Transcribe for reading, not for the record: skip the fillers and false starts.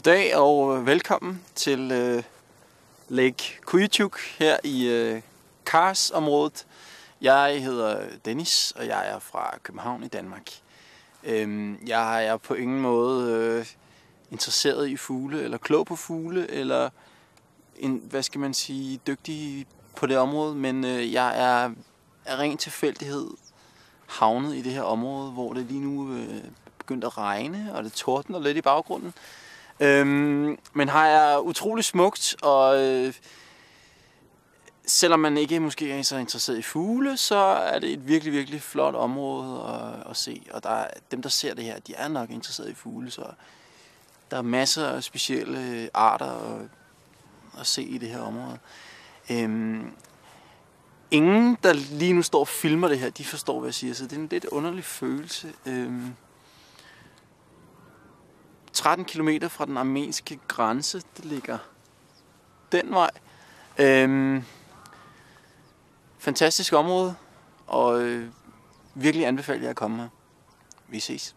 Goddag og velkommen til Lake Kuyuchuk her i Kars-området. Jeg hedder Dennis, og jeg er fra København i Danmark. Jeg er på ingen måde interesseret i fugle, eller klog på fugle, eller dygtig på det område, men jeg er af ren tilfældighed havnet i det her område, hvor det lige nu begyndt at regne, og det tordner lidt i baggrunden. Men her er utrolig smukt, og selvom man ikke måske er så interesseret i fugle, så er det et virkelig, virkelig flot område at se. Og dem, der ser det her, de er nok interesseret i fugle, så der er masser af specielle arter at se i det her område. Ingen, der lige nu står og filmer det her, de forstår, hvad jeg siger, så det er en lidt underlig følelse. 13 kilometer fra den armenske grænse, det ligger den vej. Fantastisk område, og virkelig anbefaler jeg at komme her. Vi ses.